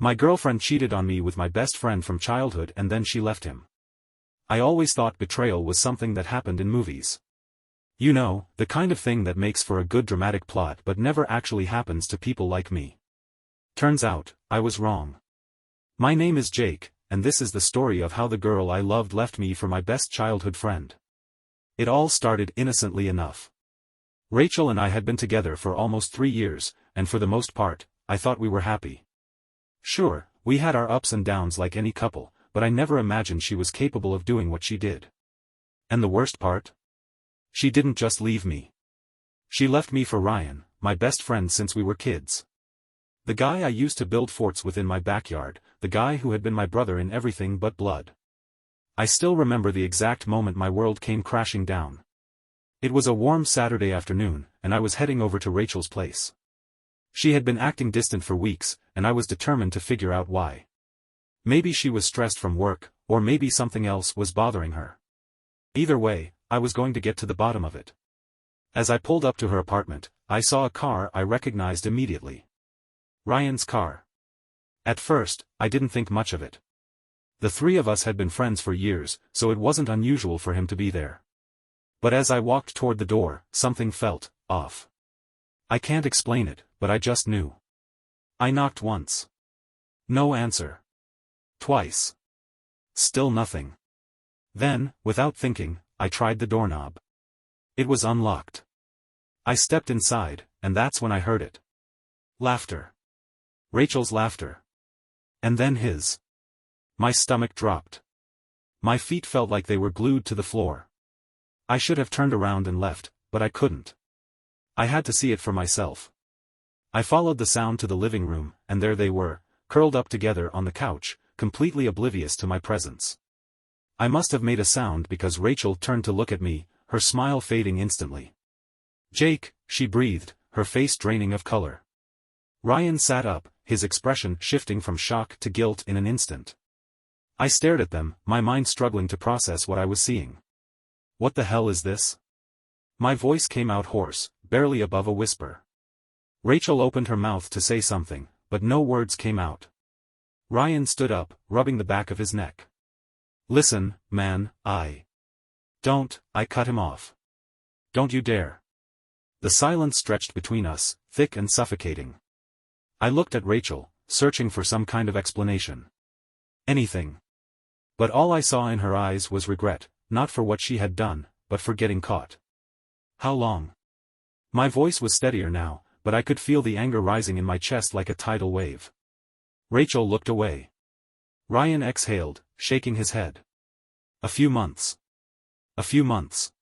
My girlfriend cheated on me with my best friend from childhood and then she left him. I always thought betrayal was something that happened in movies. You know, the kind of thing that makes for a good dramatic plot but never actually happens to people like me. Turns out, I was wrong. My name is Jake, and this is the story of how the girl I loved left me for my best childhood friend. It all started innocently enough. Rachel and I had been together for almost 3 years, and for the most part, I thought we were happy. Sure, we had our ups and downs like any couple, but I never imagined she was capable of doing what she did. And the worst part? She didn't just leave me. She left me for Ryan, my best friend since we were kids. The guy I used to build forts with in my backyard, the guy who had been my brother in everything but blood. I still remember the exact moment my world came crashing down. It was a warm Saturday afternoon, and I was heading over to Rachel's place. She had been acting distant for weeks, and I was determined to figure out why. Maybe she was stressed from work, or maybe something else was bothering her. Either way, I was going to get to the bottom of it. As I pulled up to her apartment, I saw a car I recognized immediately. Ryan's car. At first, I didn't think much of it. The three of us had been friends for years, so it wasn't unusual for him to be there. But as I walked toward the door, something felt off. I can't explain it, but I just knew. I knocked once. No answer. Twice. Still nothing. Then, without thinking, I tried the doorknob. It was unlocked. I stepped inside, and that's when I heard it. Laughter. Rachel's laughter. And then his. My stomach dropped. My feet felt like they were glued to the floor. I should have turned around and left, but I couldn't. I had to see it for myself. I followed the sound to the living room, and there they were, curled up together on the couch, completely oblivious to my presence. I must have made a sound because Rachel turned to look at me, her smile fading instantly. "Jake," she breathed, her face draining of color. Ryan sat up, his expression shifting from shock to guilt in an instant. I stared at them, my mind struggling to process what I was seeing. What the hell is this? My voice came out hoarse, barely above a whisper. Rachel opened her mouth to say something, but no words came out. Ryan stood up, rubbing the back of his neck. "Listen, man, Don't," I cut him off. "Don't you dare." The silence stretched between us, thick and suffocating. I looked at Rachel, searching for some kind of explanation. Anything. But all I saw in her eyes was regret, not for what she had done, but for getting caught. "How long?" My voice was steadier now, but I could feel the anger rising in my chest like a tidal wave. Rachel looked away. Ryan exhaled, shaking his head. "A few months. A few months."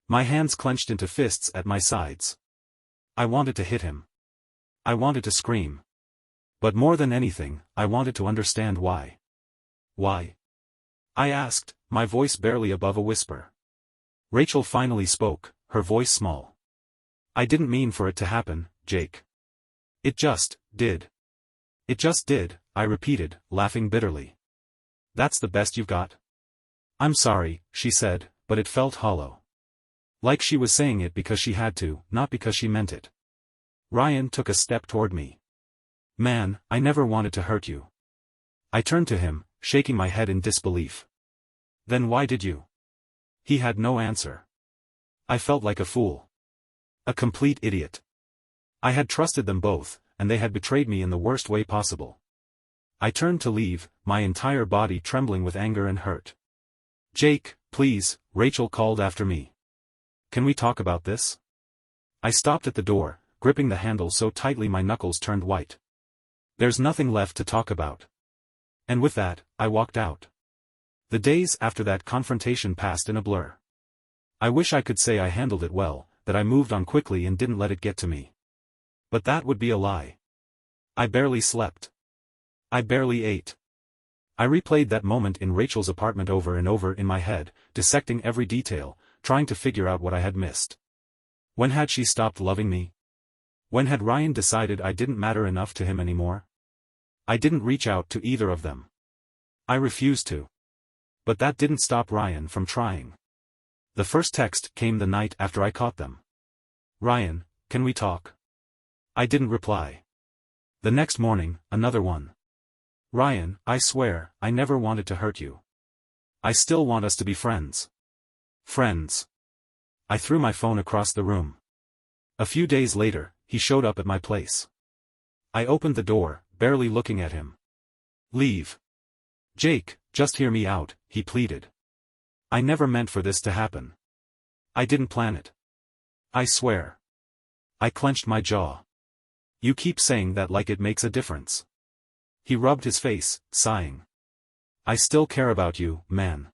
My hands clenched into fists at my sides. I wanted to hit him. I wanted to scream. But more than anything, I wanted to understand why. "Why?" I asked, my voice barely above a whisper. Rachel finally spoke, her voice small. "I didn't mean for it to happen, Jake. It just did." "It just did," I repeated, laughing bitterly. "That's the best you've got?" "I'm sorry," she said, but it felt hollow. Like she was saying it because she had to, not because she meant it. Ryan took a step toward me. "Man, I never wanted to hurt you." I turned to him, shaking my head in disbelief. "Then why did you?" He had no answer. I felt like a fool. A complete idiot. I had trusted them both, and they had betrayed me in the worst way possible. I turned to leave, my entire body trembling with anger and hurt. "Jake, please," Rachel called after me. "Can we talk about this?" I stopped at the door, gripping the handle so tightly my knuckles turned white. "There's nothing left to talk about." And with that, I walked out. The days after that confrontation passed in a blur. I wish I could say I handled it well, that I moved on quickly and didn't let it get to me. But that would be a lie. I barely slept. I barely ate. I replayed that moment in Rachel's apartment over and over in my head, dissecting every detail, trying to figure out what I had missed. When had she stopped loving me? When had Ryan decided I didn't matter enough to him anymore? I didn't reach out to either of them. I refused to. But that didn't stop Ryan from trying. The first text came the night after I caught them. "Ryan, can we talk?" I didn't reply. The next morning, another one. Ryan, I swear, I never wanted to hurt you. I still want us to be friends. Friends. I threw my phone across the room. A few days later, he showed up at my place. I opened the door, barely looking at him. Leave. Jake, just hear me out, he pleaded. I never meant for this to happen. I didn't plan it. I swear. I clenched my jaw. You keep saying that like it makes a difference. He rubbed his face, sighing. I still care about you, man.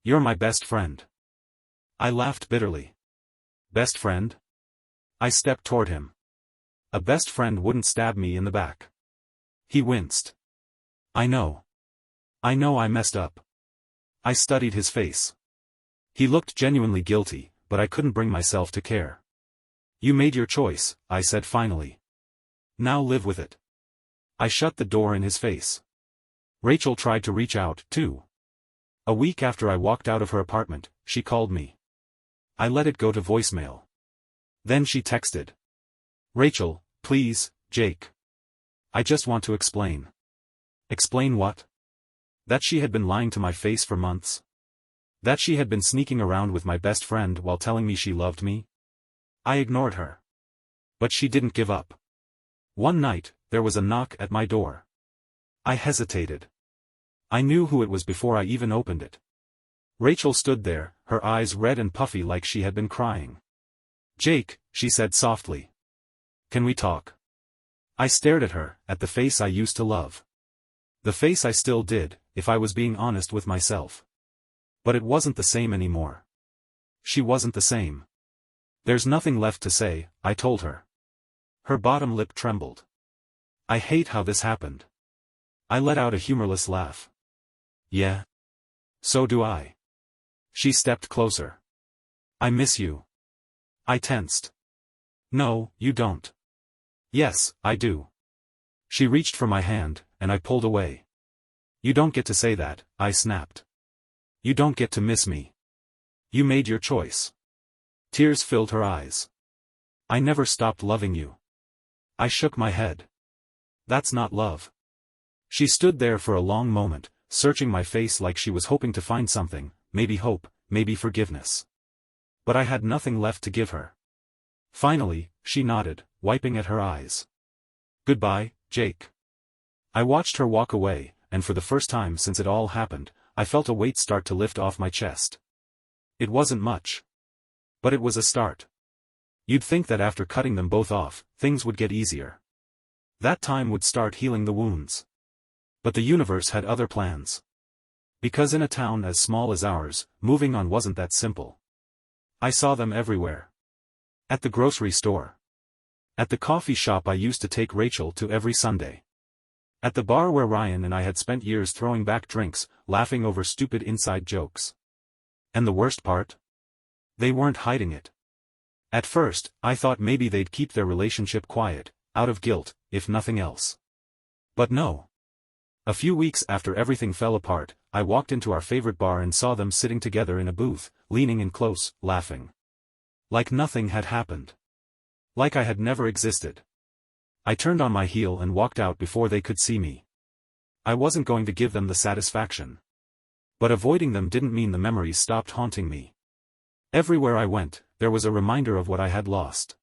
You're my best friend. I laughed bitterly. Best friend? I stepped toward him. A best friend wouldn't stab me in the back. He winced. I know. I know I messed up. I studied his face. He looked genuinely guilty, but I couldn't bring myself to care. You made your choice, I said finally. Now live with it. I shut the door in his face. Rachel tried to reach out, too. A week after I walked out of her apartment, she called me. I let it go to voicemail. Then she texted. Rachel, please, Jake. I just want to explain. Explain what? That she had been lying to my face for months. That she had been sneaking around with my best friend while telling me she loved me. I ignored her. But she didn't give up. One night, there was a knock at my door. I hesitated. I knew who it was before I even opened it. Rachel stood there, her eyes red and puffy like she had been crying. Jake, she said softly. Can we talk? I stared at her, at the face I used to love. The face I still did, if I was being honest with myself. But it wasn't the same anymore. She wasn't the same. There's nothing left to say, I told her. Her bottom lip trembled. I hate how this happened. I let out a humorless laugh. Yeah? So do I. She stepped closer. I miss you. I tensed. No, you don't. Yes, I do. She reached for my hand, and I pulled away. You don't get to say that, I snapped. You don't get to miss me. You made your choice. Tears filled her eyes. I never stopped loving you. I shook my head. That's not love. She stood there for a long moment, searching my face like she was hoping to find something, maybe hope, maybe forgiveness. But I had nothing left to give her. Finally, she nodded, wiping at her eyes. Goodbye, Jake. I watched her walk away, and for the first time since it all happened, I felt a weight start to lift off my chest. It wasn't much. But it was a start. You'd think that after cutting them both off, things would get easier. That time would start healing the wounds. But the universe had other plans. Because in a town as small as ours, moving on wasn't that simple. I saw them everywhere. At the grocery store. At the coffee shop I used to take Rachel to every Sunday. At the bar where Ryan and I had spent years throwing back drinks, laughing over stupid inside jokes. And the worst part? They weren't hiding it. At first, I thought maybe they'd keep their relationship quiet, out of guilt, if nothing else. But no. A few weeks after everything fell apart, I walked into our favorite bar and saw them sitting together in a booth, leaning in close, laughing. Like nothing had happened. Like I had never existed. I turned on my heel and walked out before they could see me. I wasn't going to give them the satisfaction. But avoiding them didn't mean the memories stopped haunting me. Everywhere I went, there was a reminder of what I had lost.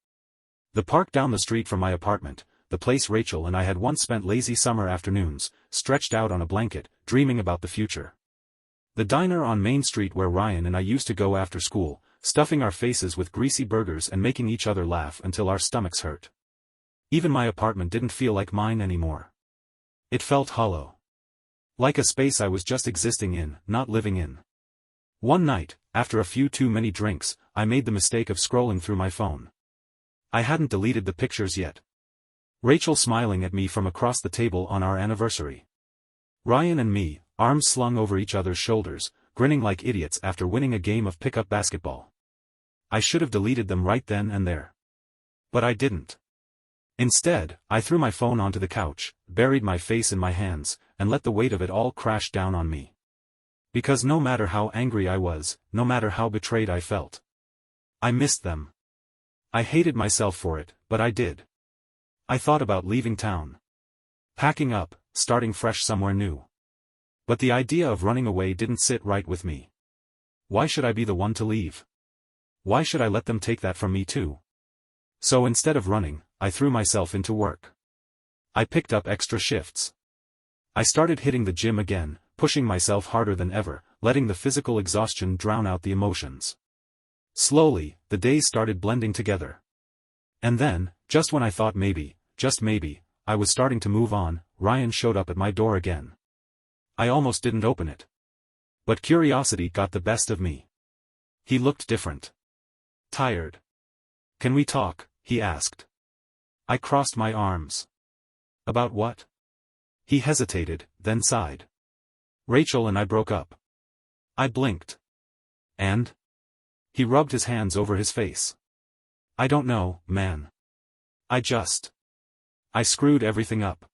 The park down the street from my apartment, the place Rachel and I had once spent lazy summer afternoons, stretched out on a blanket, dreaming about the future. The diner on Main Street where Ryan and I used to go after school, stuffing our faces with greasy burgers and making each other laugh until our stomachs hurt. Even my apartment didn't feel like mine anymore. It felt hollow. Like a space I was just existing in, not living in. One night, after a few too many drinks, I made the mistake of scrolling through my phone. I hadn't deleted the pictures yet. Rachel smiling at me from across the table on our anniversary. Ryan and me, arms slung over each other's shoulders, grinning like idiots after winning a game of pickup basketball. I should have deleted them right then and there. But I didn't. Instead, I threw my phone onto the couch, buried my face in my hands, and let the weight of it all crash down on me. Because no matter how angry I was, no matter how betrayed I felt, I missed them. I hated myself for it, but I did. I thought about leaving town. Packing up, starting fresh somewhere new. But the idea of running away didn't sit right with me. Why should I be the one to leave? Why should I let them take that from me too? So instead of running, I threw myself into work. I picked up extra shifts. I started hitting the gym again, pushing myself harder than ever, letting the physical exhaustion drown out the emotions. Slowly, the days started blending together. And then, just when I thought maybe, just maybe, I was starting to move on, Ryan showed up at my door again. I almost didn't open it. But curiosity got the best of me. He looked different. Tired. "Can we talk?" he asked. I crossed my arms. "About what?" He hesitated, then sighed. "Rachel and I broke up." I blinked. "And?" He rubbed his hands over his face. "I don't know, man. I screwed everything up."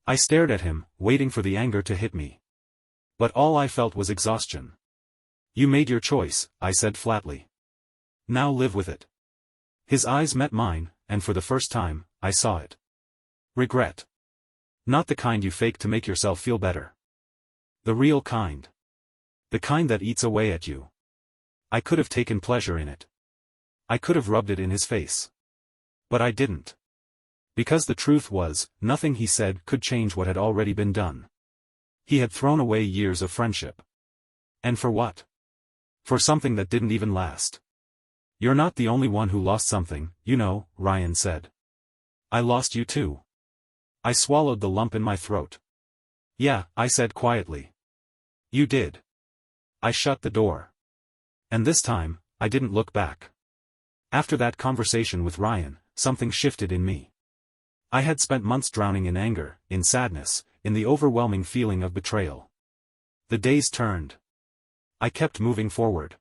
I stared at him, waiting for the anger to hit me. But all I felt was exhaustion. "You made your choice," I said flatly. "Now live with it." His eyes met mine, and for the first time, I saw it. Regret. Not the kind you fake to make yourself feel better. The real kind. The kind that eats away at you. I could have taken pleasure in it. I could have rubbed it in his face. But I didn't. Because the truth was, nothing he said could change what had already been done. He had thrown away years of friendship. And for what? For something that didn't even last. "You're not the only one who lost something, you know," Ryan said. "I lost you too." I swallowed the lump in my throat. "Yeah," I said quietly. "You did." I shut the door. And this time, I didn't look back. After that conversation with Ryan, something shifted in me. I had spent months drowning in anger, in sadness, in the overwhelming feeling of betrayal. The days turned. I kept moving forward.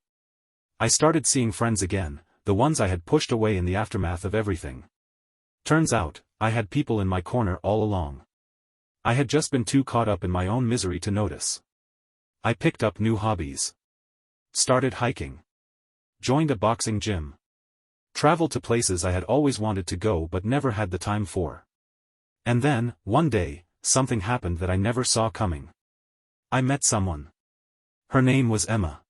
I started seeing friends again, the ones I had pushed away in the aftermath of everything. Turns out, I had people in my corner all along. I had just been too caught up in my own misery to notice. I picked up new hobbies. Started hiking. Joined a boxing gym. Traveled to places I had always wanted to go but never had the time for. And then, one day, something happened that I never saw coming. I met someone. Her name was Emma.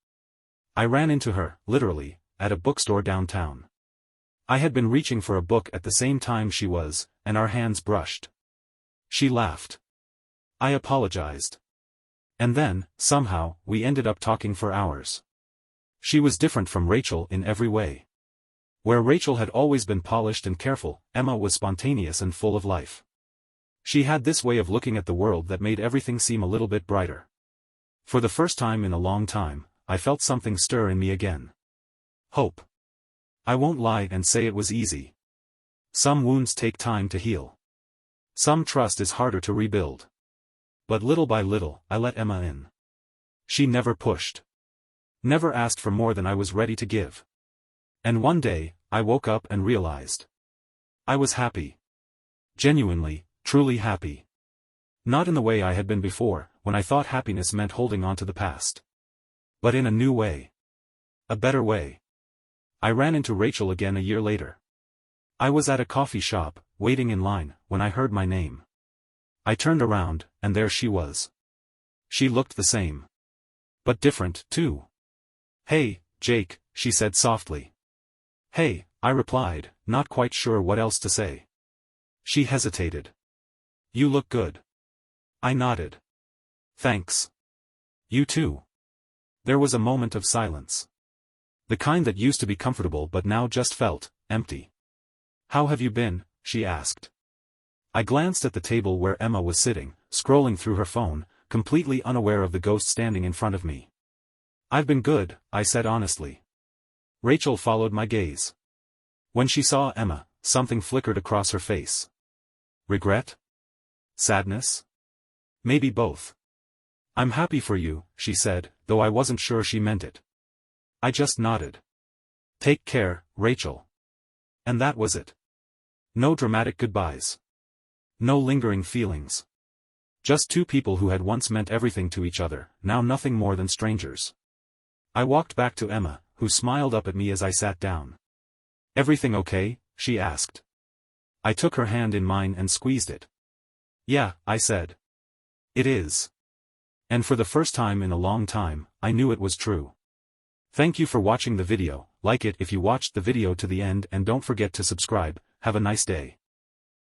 I ran into her, literally, at a bookstore downtown. I had been reaching for a book at the same time she was, and our hands brushed. She laughed. I apologized. And then, somehow, we ended up talking for hours. She was different from Rachel in every way. Where Rachel had always been polished and careful, Emma was spontaneous and full of life. She had this way of looking at the world that made everything seem a little bit brighter. For the first time in a long time, I felt something stir in me again. Hope. I won't lie and say it was easy. Some wounds take time to heal. Some trust is harder to rebuild. But little by little, I let Emma in. She never pushed. Never asked for more than I was ready to give. And one day, I woke up and realized. I was happy. Genuinely, truly happy. Not in the way I had been before, when I thought happiness meant holding on to the past. But in a new way. A better way. I ran into Rachel again a year later. I was at a coffee shop, waiting in line, when I heard my name. I turned around, and there she was. She looked the same. But different, too. "Hey, Jake," she said softly. "Hey," I replied, not quite sure what else to say. She hesitated. "You look good." I nodded. "Thanks. You too." There was a moment of silence. The kind that used to be comfortable but now just felt empty. "How have you been?" she asked. I glanced at the table where Emma was sitting, scrolling through her phone, completely unaware of the ghost standing in front of me. "I've been good," I said honestly. Rachel followed my gaze. When she saw Emma, something flickered across her face. Regret? Sadness? Maybe both. "I'm happy for you," she said, though I wasn't sure she meant it. I just nodded. "Take care, Rachel." And that was it. No dramatic goodbyes. No lingering feelings. Just two people who had once meant everything to each other, now nothing more than strangers. I walked back to Emma, who smiled up at me as I sat down. "Everything okay?" she asked. I took her hand in mine and squeezed it. "Yeah," I said. It is. And for the first time in a long time, I knew it was true. Thank you for watching the video, like it if you watched the video to the end and don't forget to subscribe. Have a nice day.